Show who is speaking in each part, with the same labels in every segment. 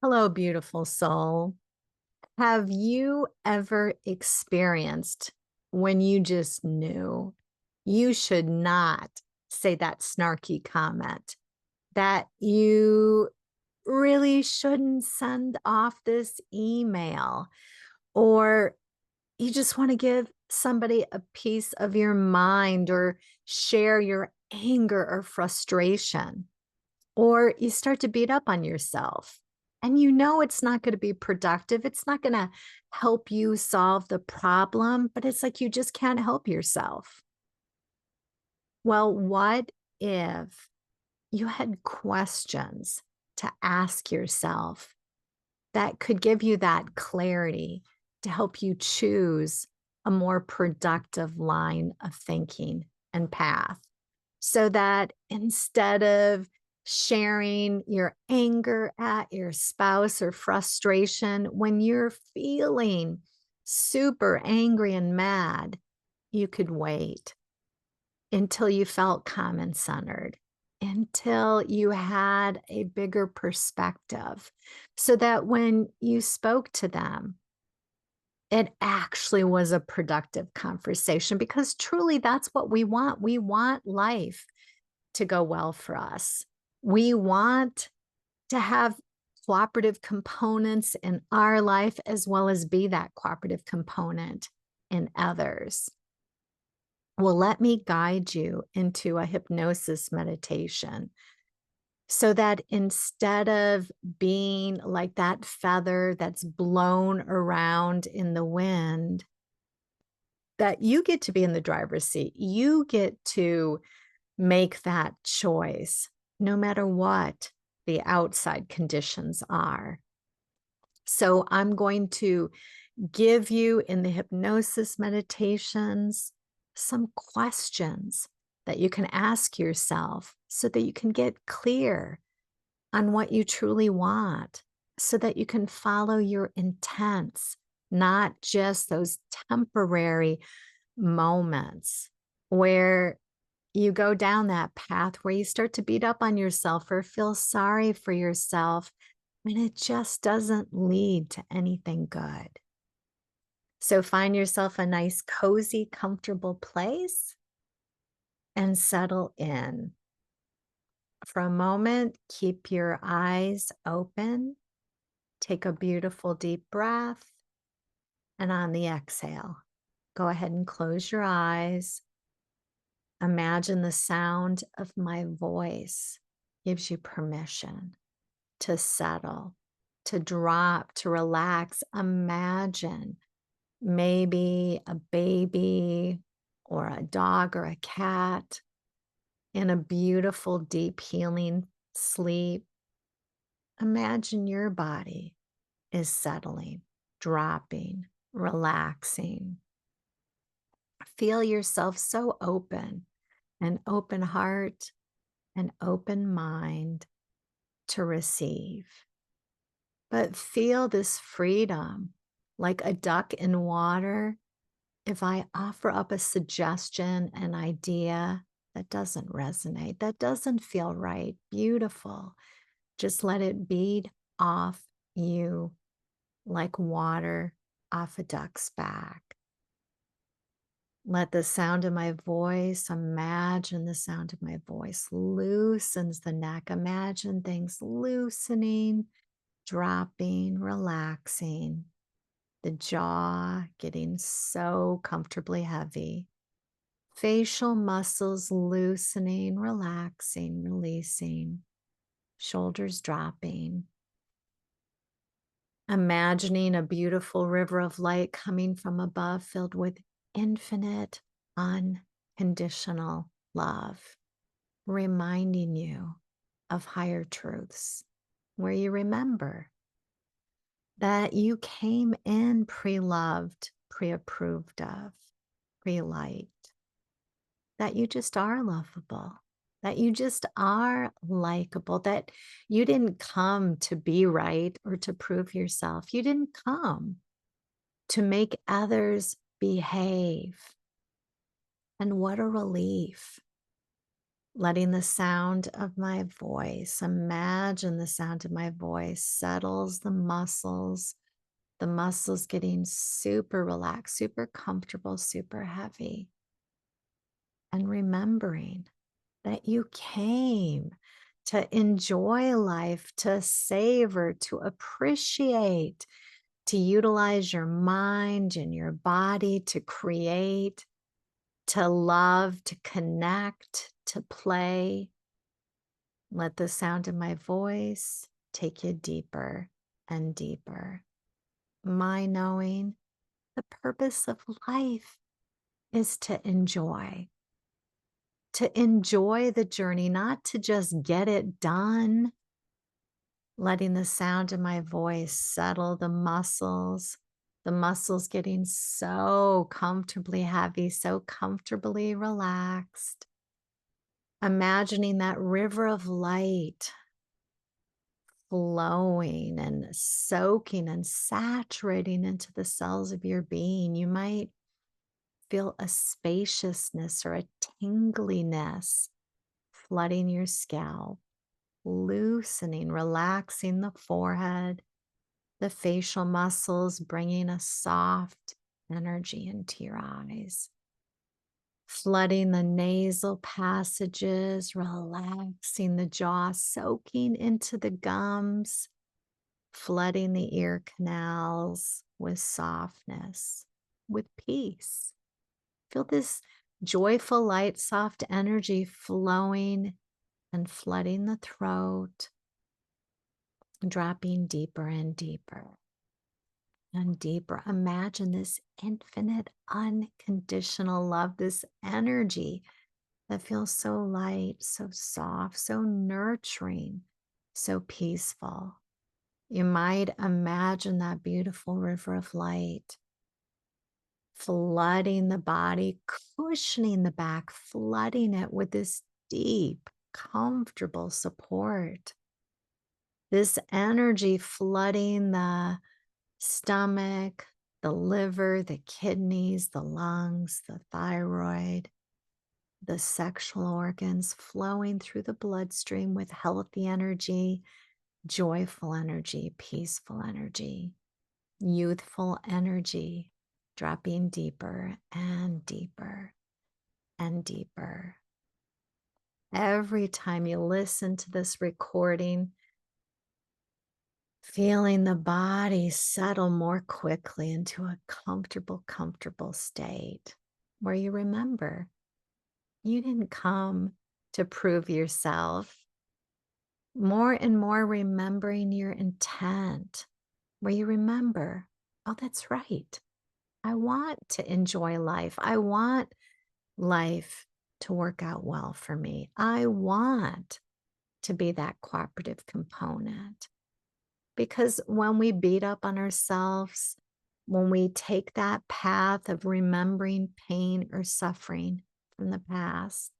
Speaker 1: Hello, beautiful soul. Have you ever experienced when you just knew you should not say that snarky comment, that you really shouldn't send off this email, or you just want to give somebody a piece of your mind or share your anger or frustration? Or you start to beat up on yourself and you know it's not going to be productive. It's not going to help you solve the problem, but it's like you just can't help yourself. Well, what if you had questions to ask yourself that could give you that clarity to help you choose a more productive line of thinking and path? So that instead of sharing your anger at your spouse or frustration, when you're feeling super angry and mad, you could wait until you felt calm and centered, until you had a bigger perspective, so that when you spoke to them, it actually was a productive conversation, because truly that's what we want. We want life to go well for us. We want to have cooperative components in our life as well as be that cooperative component in others. Well, let me guide you into a hypnosis meditation so that instead of being like that feather that's blown around in the wind, that you get to be in the driver's seat. You get to make that choice no matter what the outside conditions are. So I'm going to give you in the hypnosis meditations some questions that you can ask yourself so that you can get clear on what you truly want, so that you can follow your intents, not just those temporary moments where you go down that path where you start to beat up on yourself or feel sorry for yourself, and it just doesn't lead to anything good. So find yourself a nice, cozy, comfortable place and settle in. For a moment, keep your eyes open. Take a beautiful deep breath. And on the exhale, go ahead and close your eyes. Imagine the sound of my voice gives you permission to settle, to drop, to relax. Imagine maybe a baby or a dog or a cat in a beautiful, deep, healing sleep. Imagine your body is settling, dropping, relaxing. Feel yourself so open, an open heart, an open mind to receive. But feel this freedom like a duck in water. If I offer up a suggestion, an idea that doesn't resonate, that doesn't feel right, beautiful, just let it bead off you like water off a duck's back. Let the sound of my voice, imagine the sound of my voice loosens the neck. Imagine things loosening, dropping, relaxing, the jaw getting so comfortably heavy, facial muscles loosening, relaxing, releasing, shoulders dropping. Imagining a beautiful river of light coming from above filled with infinite, unconditional love, reminding you of higher truths, where you remember that you came in pre-loved, pre-approved of, pre-liked, that you just are lovable, that you just are likable, that you didn't come to be right or to prove yourself. You didn't come to make others behave. And what a relief. letting the sound of my voice, imagine the sound of my voice settles the muscles getting super relaxed, super comfortable, super heavy. And remembering that you came to enjoy life, to savor, to appreciate, to utilize your mind and your body to create, to love, to connect, to play. Let the sound of my voice take you deeper and deeper. My knowing the purpose of life is to enjoy the journey, not to just get it done. Letting the sound of my voice settle the muscles getting so comfortably heavy, so comfortably relaxed. Imagining that river of light flowing and soaking and saturating into the cells of your being. You might feel a spaciousness or a tingliness flooding your scalp, loosening, relaxing the forehead, the facial muscles, bringing a soft energy into your eyes, flooding the nasal passages, relaxing the jaw, soaking into the gums, flooding the ear canals with softness, with peace. Feel this joyful, light, soft energy flowing and flooding the throat, dropping deeper and deeper and deeper. Imagine this infinite, unconditional love, this energy that feels so light, so soft, so nurturing, so peaceful. You might imagine that beautiful river of light flooding the body, cushioning the back, flooding it with this deep, comfortable support. This energy flooding the stomach, the liver, the kidneys, the lungs, the thyroid, the sexual organs, flowing through the bloodstream with healthy energy, joyful energy, peaceful energy, youthful energy, dropping deeper and deeper and deeper. Every time you listen to this recording, feeling the body settle more quickly into a comfortable, comfortable state where you remember you didn't come to prove yourself. More and more remembering your intent, where you remember, oh, that's right. I want to enjoy life. I want life to work out well for me. I want to be that cooperative component. Because when we beat up on ourselves, when we take that path of remembering pain or suffering from the past,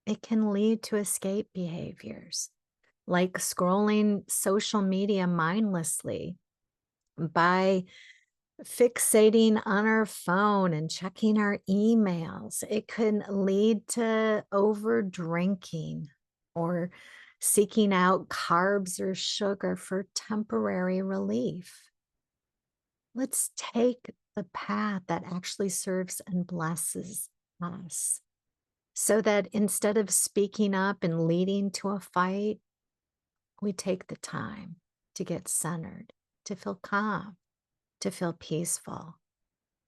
Speaker 1: it can lead to escape behaviors like scrolling social media mindlessly, by fixating on our phone and checking our emails. It can lead to over drinking or seeking out carbs or sugar for temporary relief. Let's take the path that actually serves and blesses us so that instead of speaking up and leading to a fight, we take the time to get centered, to feel calm, to feel peaceful,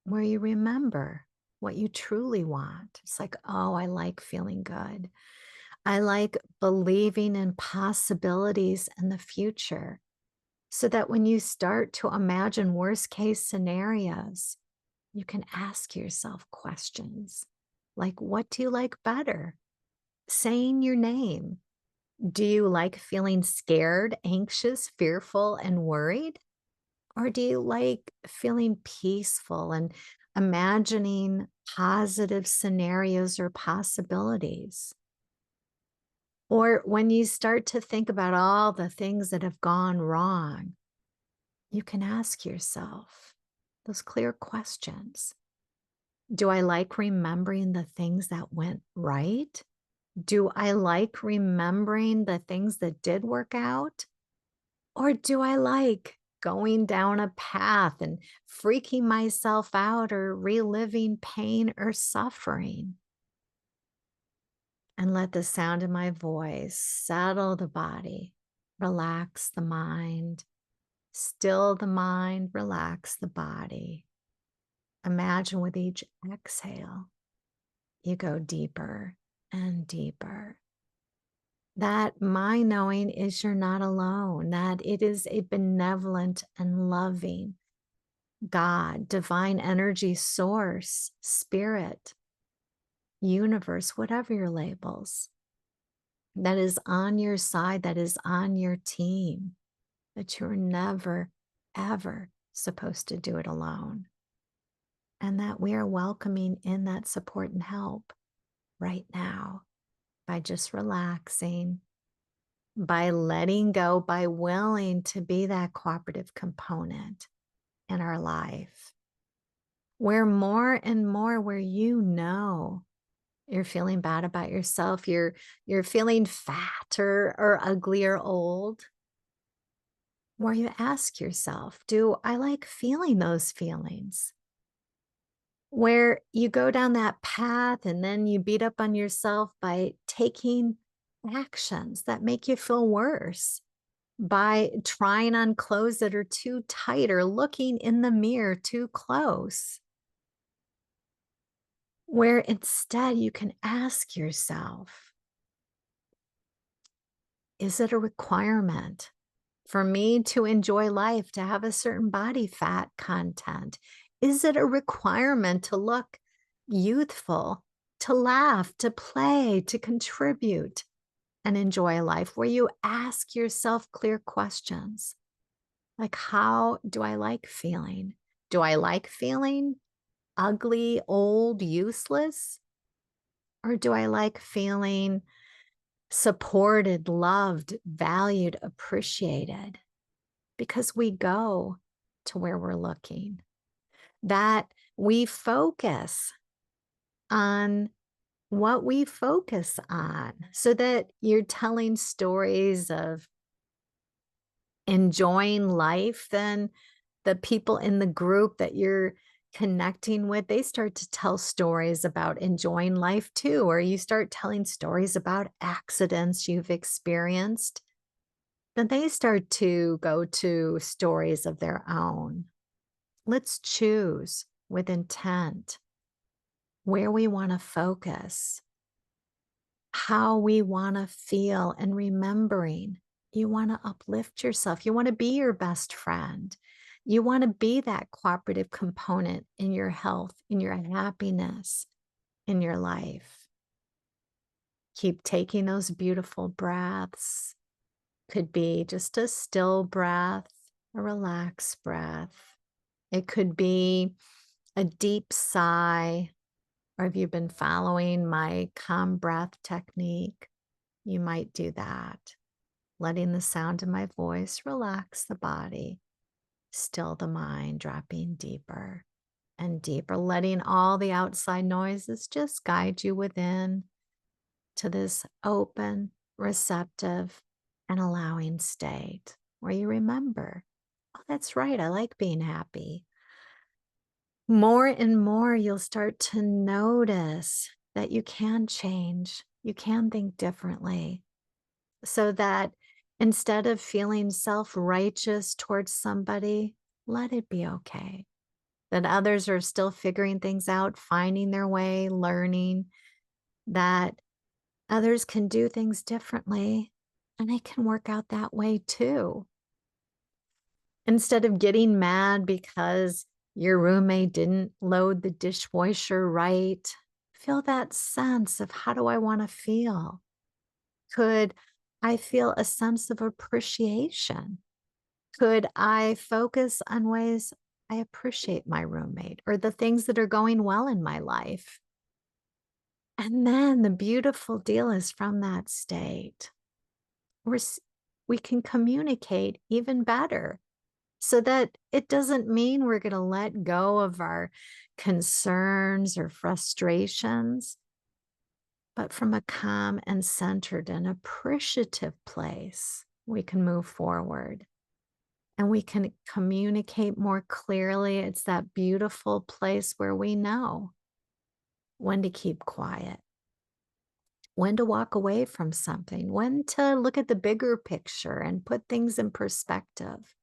Speaker 1: where you remember what you truly want. It's like, oh, I like feeling good. I like believing in possibilities in the future, so that when you start to imagine worst case scenarios, you can ask yourself questions like, what do you like better? Saying your name. Do you like feeling scared, anxious, fearful, and worried? Or do you like feeling peaceful and imagining positive scenarios or possibilities? Or when you start to think about all the things that have gone wrong, you can ask yourself those clear questions. Do I like remembering the things that went right? Do I like remembering the things that did work out? Or do I like going down a path and freaking myself out or reliving pain or suffering? And let the sound of my voice settle the body, relax the mind, still the mind, relax the body. Imagine with each exhale, you go deeper and deeper. That my knowing is you're not alone, that it is a benevolent and loving God, divine energy source, spirit, universe, whatever your labels, that is on your side, that is on your team, that you're never, ever supposed to do it alone. And that we are welcoming in that support and help right now by just relaxing, by letting go, by willing to be that cooperative component in our life. Where more and more, where you know you're feeling bad about yourself, you're feeling fat or ugly or old, where you ask yourself, do I like feeling those feelings? Where you go down that path and then you beat up on yourself by taking actions that make you feel worse, by trying on clothes that are too tight or looking in the mirror too close, where instead you can ask yourself, is it a requirement for me to enjoy life, to have a certain body fat content? Is it a requirement to look youthful, to laugh, to play, to contribute and enjoy life? Where you ask yourself clear questions like, how do I like feeling? Do I like feeling ugly, old, useless? Or do I like feeling supported, loved, valued, appreciated? Because we go to where we're looking, that we focus on what we focus on, so that you're telling stories of enjoying life, then the people in the group that you're connecting with, they start to tell stories about enjoying life too, or you start telling stories about accidents you've experienced, then they start to go to stories of their own. Let's choose with intent where we want to focus, how we want to feel, and remembering you want to uplift yourself. You want to be your best friend. You want to be that cooperative component in your health, in your happiness, in your life. Keep taking those beautiful breaths. Could be just a still breath, a relaxed breath. It could be a deep sigh, or if you've been following my calm breath technique, you might do that. Letting the sound of my voice relax the body, still the mind, dropping deeper and deeper, letting all the outside noises just guide you within to this open, receptive, and allowing state where you remember, oh, that's right, I like being happy. More and more, you'll start to notice that you can change, you can think differently, so that instead of feeling self-righteous towards somebody, let it be okay. That others are still figuring things out, finding their way, learning, that others can do things differently and it can work out that way too. Instead of getting mad because your roommate didn't load the dishwasher right, feel that sense of, how do I want to feel? Could I feel a sense of appreciation? Could I focus on ways I appreciate my roommate or the things that are going well in my life? And then the beautiful deal is, from that state, we're, we can communicate even better, so that it doesn't mean we're going to let go of our concerns or frustrations. but from a calm and centered and appreciative place, we can move forward and we can communicate more clearly. It's that beautiful place where we know when to keep quiet, when to walk away from something, when to look at the bigger picture and put things in perspective,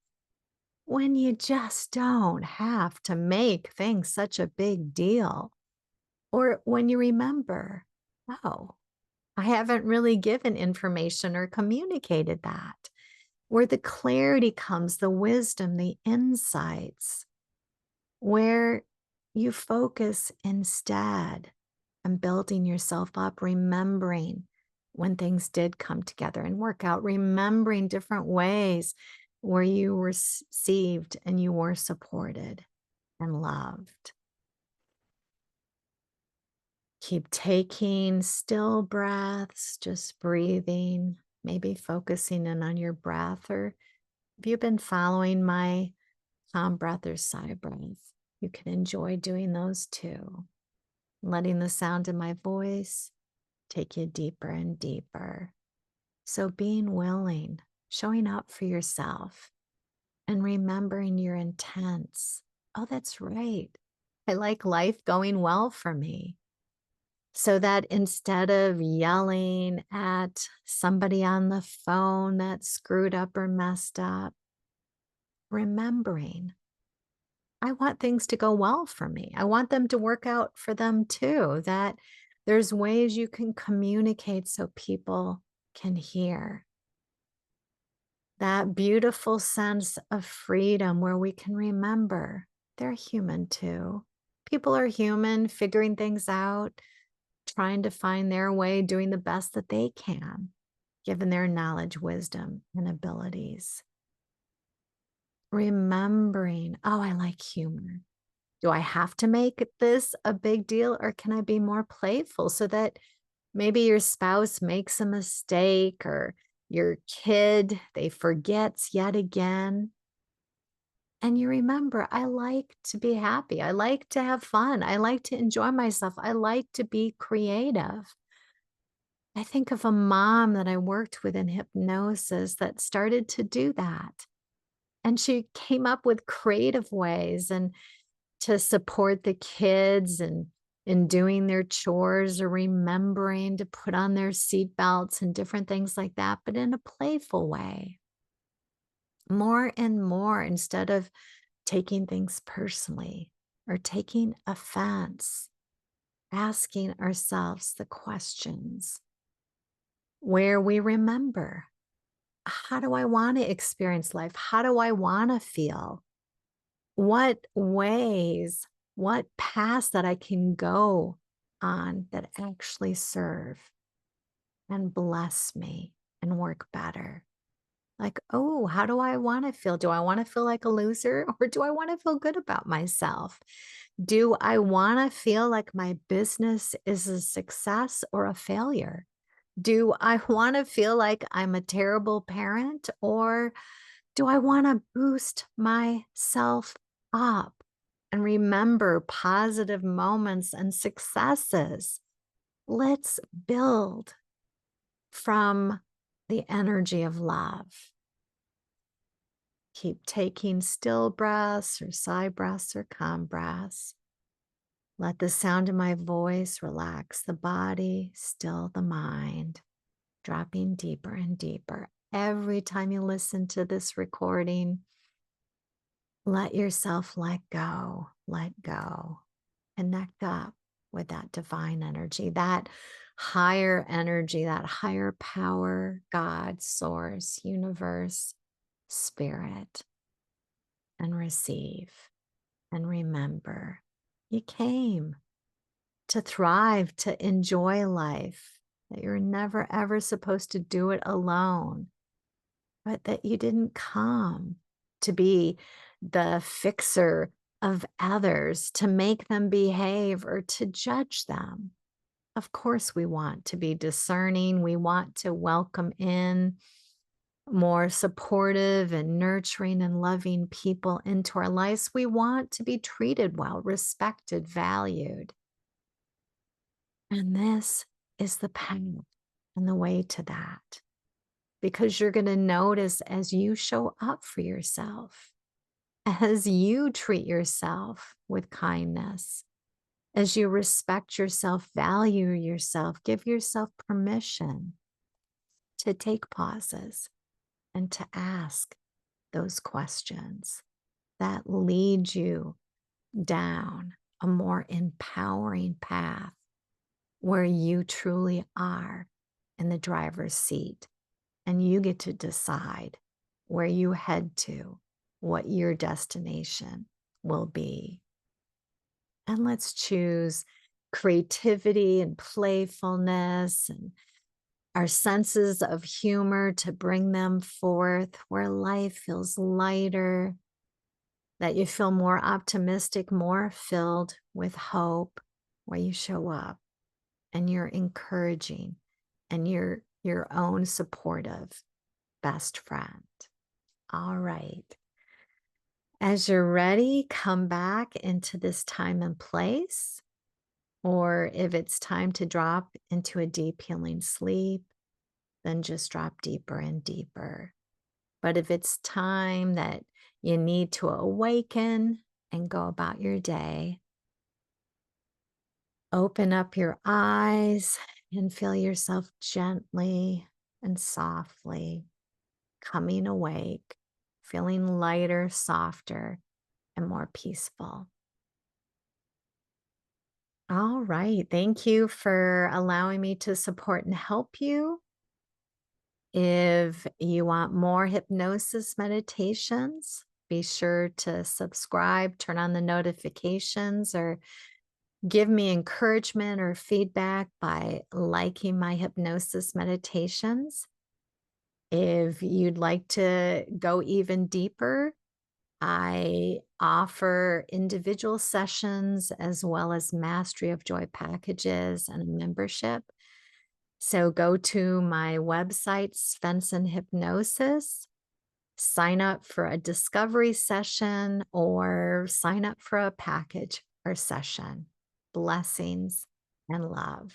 Speaker 1: when you just don't have to make things such a big deal, or when you remember, oh, I haven't really given information or communicated that, where the clarity comes, the wisdom, the insights, where you focus instead on building yourself up, remembering when things did come together and work out, remembering different ways where you were received and you were supported and loved. Keep taking still breaths, just breathing, maybe focusing in on your breath. Or if you've been following my calm breath or sigh breath, you can enjoy doing those too. Letting the sound of my voice take you deeper and deeper. So being willing, showing up for yourself, and remembering your intents. Oh, that's right. I like life going well for me. So that instead of yelling at somebody on the phone that screwed up or messed up, remembering I want things to go well for me. I want them to work out for them too. That there's ways you can communicate so people can hear. That beautiful sense of freedom where we can remember they're human too. People are human, figuring things out, trying to find their way, doing the best that they can, given their knowledge, wisdom, and abilities. Remembering, oh, I like humor. Do I have to make this a big deal or can I be more playful so that maybe your spouse makes a mistake or your kid, they forgets yet again? And you remember, I like to be happy. I like to have fun. I like to enjoy myself. I like to be creative. I think of a mom that I worked with in hypnosis that started to do that. And she came up with creative ways and to support the kids and in doing their chores or remembering to put on their seat belts and different things like that, but in a playful way. More and more instead of taking things personally or taking offense, asking ourselves the questions where we remember, how do I want to experience life? How do I want to feel? What ways, what paths that I can go on that actually serve and bless me and work better? Like, oh, how do I want to feel? Do I want to feel like a loser or do I want to feel good about myself? Do I want to feel like my business is a success or a failure? Do I want to feel like I'm a terrible parent or do I want to boost myself up and remember positive moments and successes? Let's build from the energy of love. Keep taking still breaths or sigh breaths or calm breaths. Let the sound of my voice relax the body, still the mind, dropping deeper and deeper. Every time you listen to this recording, let yourself let go, connect up with that divine energy, that higher energy, that higher power, God, source, universe, spirit, and receive and remember you came to thrive, to enjoy life, that you're never ever supposed to do it alone, but that you didn't come to be the fixer of others, to make them behave or to judge them. Of course, we want to be discerning. We want to welcome in more supportive and nurturing and loving people into our lives. We want to be treated well, respected, valued. And this is the path and the way to that. Because you're going to notice as you show up for yourself, as you treat yourself with kindness, as you respect yourself, value yourself, give yourself permission to take pauses and to ask those questions that lead you down a more empowering path where you truly are in the driver's seat and you get to decide where you head to, what your destination will be. And let's choose creativity and playfulness and our senses of humor to bring them forth where life feels lighter, that you feel more optimistic, more filled with hope, where you show up and you're encouraging and you're your own supportive best friend. All right. As you're ready, come back into this time and place. Or if it's time to drop into a deep healing sleep, then just drop deeper and deeper. But if it's time that you need to awaken and go about your day, open up your eyes and feel yourself gently and softly coming awake, feeling lighter, softer, and more peaceful. All right. Thank you for allowing me to support and help you. If you want more hypnosis meditations, be sure to subscribe, turn on the notifications, or give me encouragement or feedback by liking my hypnosis meditations. If you'd like to go even deeper, I offer individual sessions as well as Mastery of Joy packages and a membership. So go to my website, Svensson Hypnosis, sign up for a discovery session or sign up for a package or session. Blessings and love.